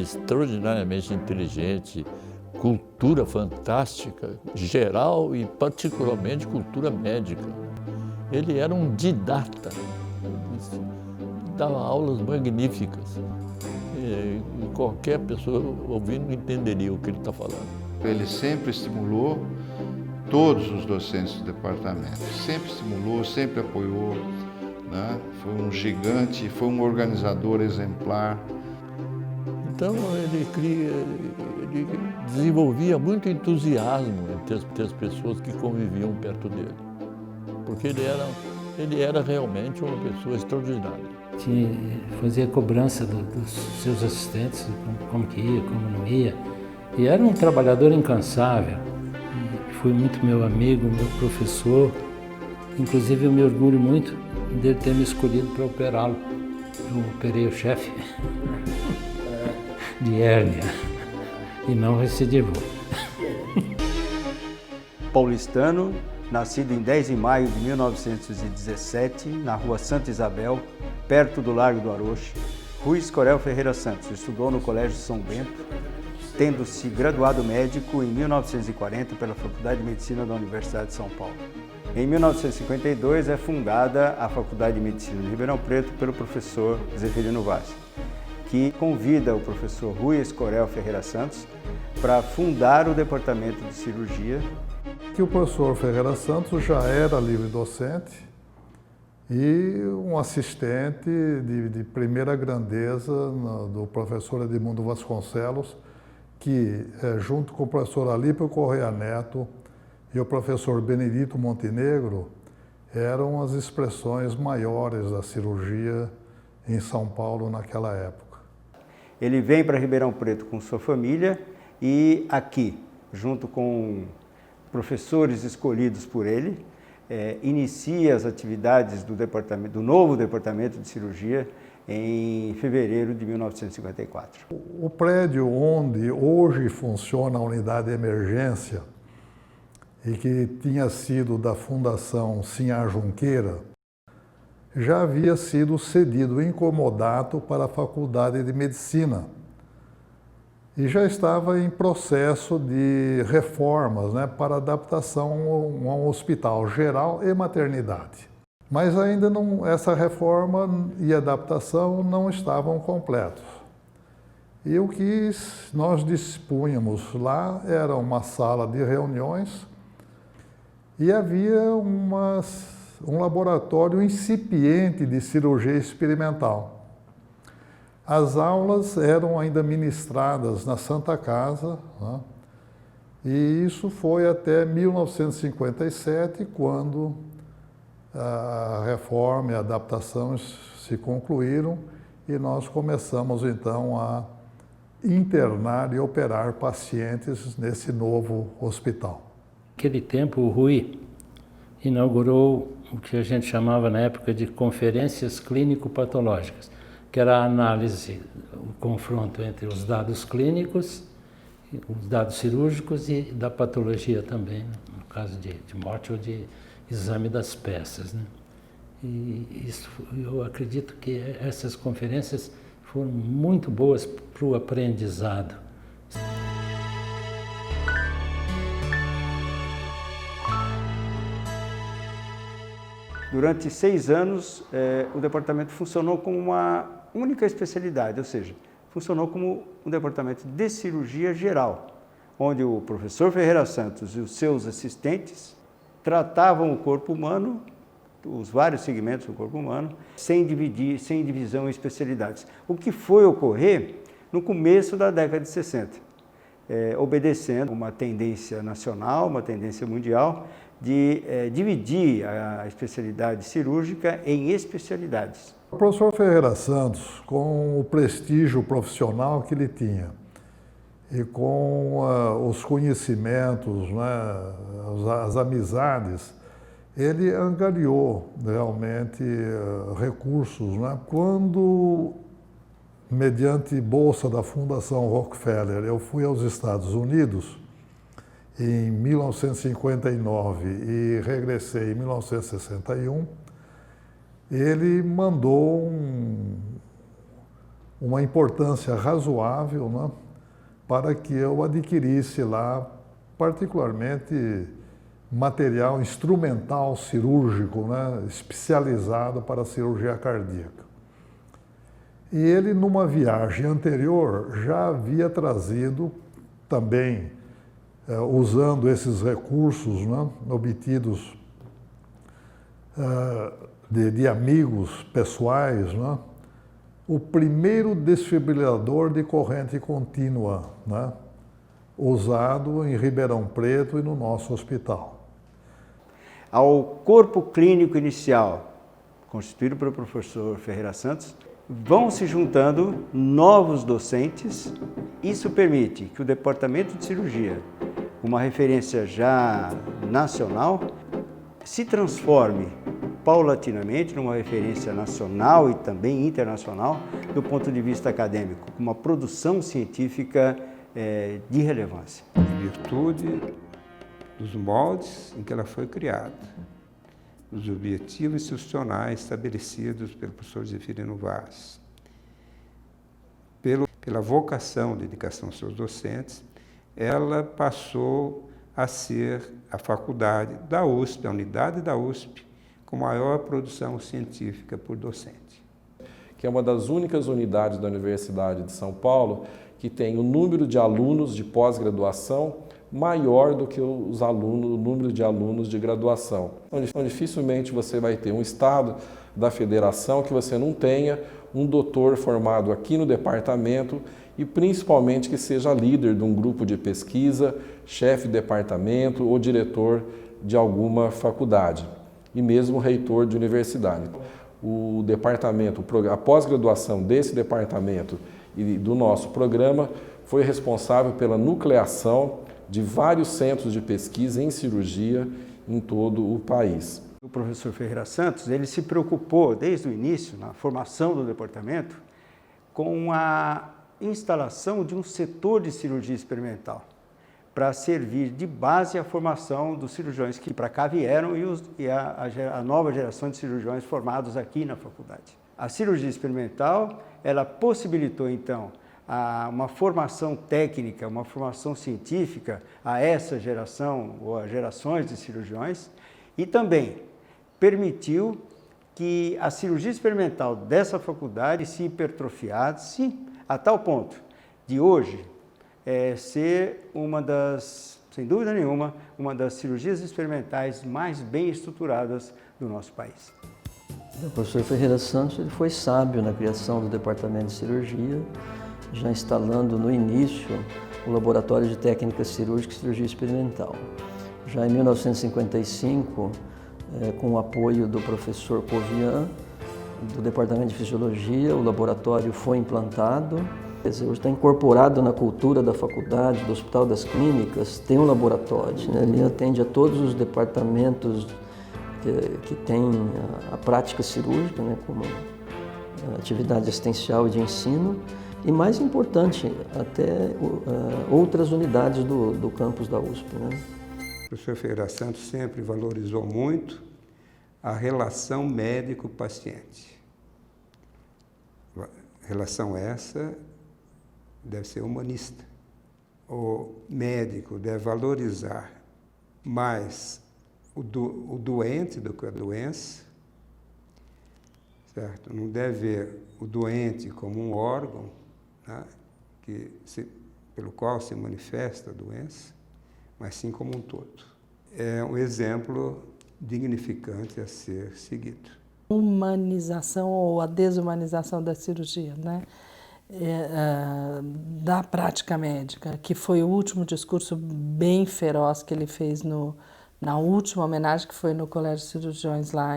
extraordinariamente inteligente, cultura fantástica, geral e particularmente cultura médica. Ele era um didata, dava aulas magníficas. E qualquer pessoa ouvindo entenderia o que ele está falando. Ele sempre estimulou todos os docentes do departamento, sempre estimulou, sempre apoiou, né? Foi um gigante, foi um organizador exemplar. Então ele desenvolvia muito entusiasmo entre as pessoas que conviviam perto dele, porque ele era realmente uma pessoa extraordinária. Fazia cobrança dos seus assistentes, como que ia, como não ia, e era um trabalhador incansável. Foi muito meu amigo, meu professor, inclusive eu me orgulho muito dele ter me escolhido para operá-lo. Eu operei o chefe de hérnia e não recidivou. Paulistano, nascido em 10 de maio de 1917, na rua Santa Isabel, perto do Largo do Aroche, Rui Escorel Ferreira Santos estudou no Colégio São Bento, tendo se graduado médico em 1940 pela Faculdade de Medicina da Universidade de São Paulo. Em 1952 é fundada a Faculdade de Medicina de Ribeirão Preto pelo professor Zeferino Vaz, que convida o professor Rui Escorel Ferreira Santos para fundar o Departamento de Cirurgia. Que o professor Ferreira Santos já era livre-docente e um assistente de primeira grandeza do professor Edmundo Vasconcelos, que, junto com o professor Alípio Correia Neto e o professor Benedito Montenegro, eram as expressões maiores da cirurgia em São Paulo naquela época. Ele vem para Ribeirão Preto com sua família e aqui, junto com professores escolhidos por ele, inicia as atividades do novo Departamento de Cirurgia em fevereiro de 1954. O prédio onde hoje funciona a unidade de emergência e que tinha sido da Fundação Sinhá Junqueira, já havia sido cedido em comodato para a Faculdade de Medicina e já estava em processo de reformas, né, para adaptação a um hospital geral e maternidade. Mas ainda não, essa reforma e adaptação não estavam completos. E o que nós dispunhamos lá era uma sala de reuniões e havia um laboratório incipiente de cirurgia experimental. As aulas eram ainda ministradas na Santa Casa, né? E isso foi até 1957, quando a reforma e a adaptação se concluíram e nós começamos então a internar e operar pacientes nesse novo hospital. Naquele tempo, o Rui inaugurou o que a gente chamava na época de conferências clínico-patológicas, que era a análise, o confronto entre os dados clínicos, os dados cirúrgicos e da patologia também, no caso de morte ou de exame das peças, né? E isso, eu acredito que essas conferências foram muito boas para o aprendizado. Durante 6 anos, o departamento funcionou como uma única especialidade, ou seja, funcionou como um departamento de cirurgia geral, onde o professor Ferreira Santos e os seus assistentes tratavam o corpo humano, os vários segmentos do corpo humano, sem divisão em especialidades. O que foi ocorrer no começo da década de 60, obedecendo uma tendência nacional, uma tendência mundial, de dividir a especialidade cirúrgica em especialidades. O professor Ferreira Santos, com o prestígio profissional que ele tinha e com os conhecimentos, né, as amizades, ele angariou realmente recursos, né? Quando, mediante bolsa da Fundação Rockefeller, eu fui aos Estados Unidos em 1959 e regressei em 1961, ele mandou uma importância razoável, né, para que eu adquirisse lá, particularmente, material instrumental cirúrgico, né, especializado para a cirurgia cardíaca. E ele, numa viagem anterior, já havia trazido também, usando esses recursos, né, obtidos de amigos pessoais, né, o primeiro desfibrilador de corrente contínua, né, usado em Ribeirão Preto e no nosso hospital. Ao corpo clínico inicial, constituído pelo professor Ferreira Santos, vão se juntando novos docentes. Isso permite que o departamento de cirurgia, uma referência já nacional, se transforme paulatinamente numa referência nacional e também internacional do ponto de vista acadêmico, com uma produção científica de relevância. Em virtude dos moldes em que ela foi criada, os objetivos institucionais estabelecidos pelo professor Zefirino Vaz, pela vocação, dedicação aos seus docentes, ela passou a ser a faculdade da USP, a unidade da USP, com maior produção científica por docente. Que é uma das únicas unidades da Universidade de São Paulo que tem o número de alunos de pós-graduação maior do que o número de alunos de graduação. Então, dificilmente você vai ter um estado da federação que você não tenha um doutor formado aqui no departamento e principalmente que seja líder de um grupo de pesquisa, chefe de departamento ou diretor de alguma faculdade e mesmo reitor de universidade. O departamento, a pós-graduação desse departamento e do nosso programa foi responsável pela nucleação de vários centros de pesquisa em cirurgia em todo o país. O professor Ferreira Santos, ele se preocupou desde o início, na formação do departamento, com a instalação de um setor de cirurgia experimental para servir de base à formação dos cirurgiões que para cá vieram e a nova geração de cirurgiões formados aqui na faculdade. A cirurgia experimental, ela possibilitou então uma formação técnica, uma formação científica a essa geração ou a gerações de cirurgiões e também permitiu que a cirurgia experimental dessa faculdade se hipertrofiasse a tal ponto de hoje ser uma das, sem dúvida nenhuma, uma das cirurgias experimentais mais bem estruturadas do nosso país. O professor Ferreira Santos ele foi sábio na criação do departamento de cirurgia, já instalando no início o Laboratório de Técnica Cirúrgica e Cirurgia Experimental. Já em 1955, com o apoio do professor Covian, do Departamento de Fisiologia, o laboratório foi implantado. Hoje está incorporado na cultura da faculdade, do Hospital das Clínicas, tem um laboratório, né? Ele atende a todos os departamentos que tem a prática cirúrgica, né? Como atividade assistencial e de ensino, e mais importante, até outras unidades do campus da USP, né? O professor Ferreira Santos sempre valorizou muito a relação médico-paciente. Relação essa deve ser humanista. O médico deve valorizar mais o doente do que a doença, certo? Não deve ver o doente como um órgão, né, pelo qual se manifesta a doença, mas sim como um todo. É um exemplo dignificante a ser seguido. Humanização ou a desumanização da cirurgia, né? Da prática médica, que foi o último discurso bem feroz que ele fez na última homenagem, que foi no Colégio de Cirurgiões lá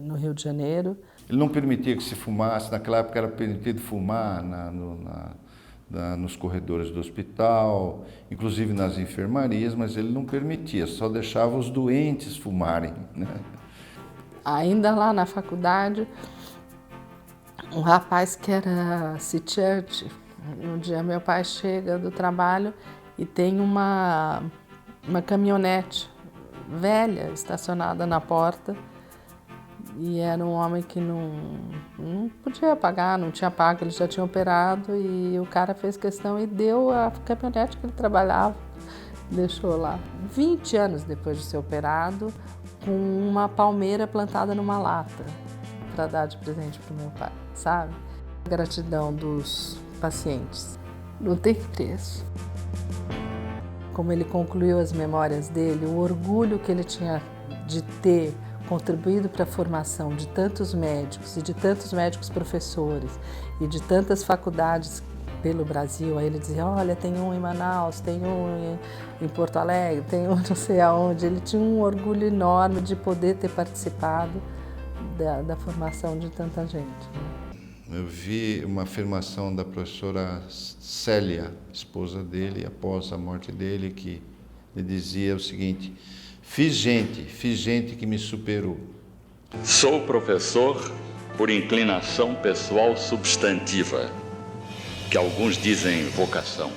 no Rio de Janeiro. Ele não permitia que se fumasse, naquela época era permitido fumar nos corredores do hospital, inclusive nas enfermarias, mas ele não permitia, só deixava os doentes fumarem, né? Ainda lá na faculdade, um rapaz que era citiante, um dia meu pai chega do trabalho e tem uma caminhonete velha estacionada na porta E era um homem que não podia pagar, não tinha pago, ele já tinha operado e o cara fez questão e deu a caminhonete que ele trabalhava, deixou lá. 20 anos depois de ser operado, com uma palmeira plantada numa lata para dar de presente para o meu pai, sabe? A gratidão dos pacientes não tem preço. Como ele concluiu as memórias dele, o orgulho que ele tinha de ter contribuído para a formação de tantos médicos e de tantos médicos professores e de tantas faculdades pelo Brasil. Aí ele dizia, olha, tem um em Manaus, tem um em Porto Alegre, tem um não sei aonde. Ele tinha um orgulho enorme de poder ter participado da formação de tanta gente. Eu vi uma afirmação da professora Célia, esposa dele, após a morte dele, que ele dizia o seguinte: fiz gente que me superou. Sou professor por inclinação pessoal substantiva, que alguns dizem vocação.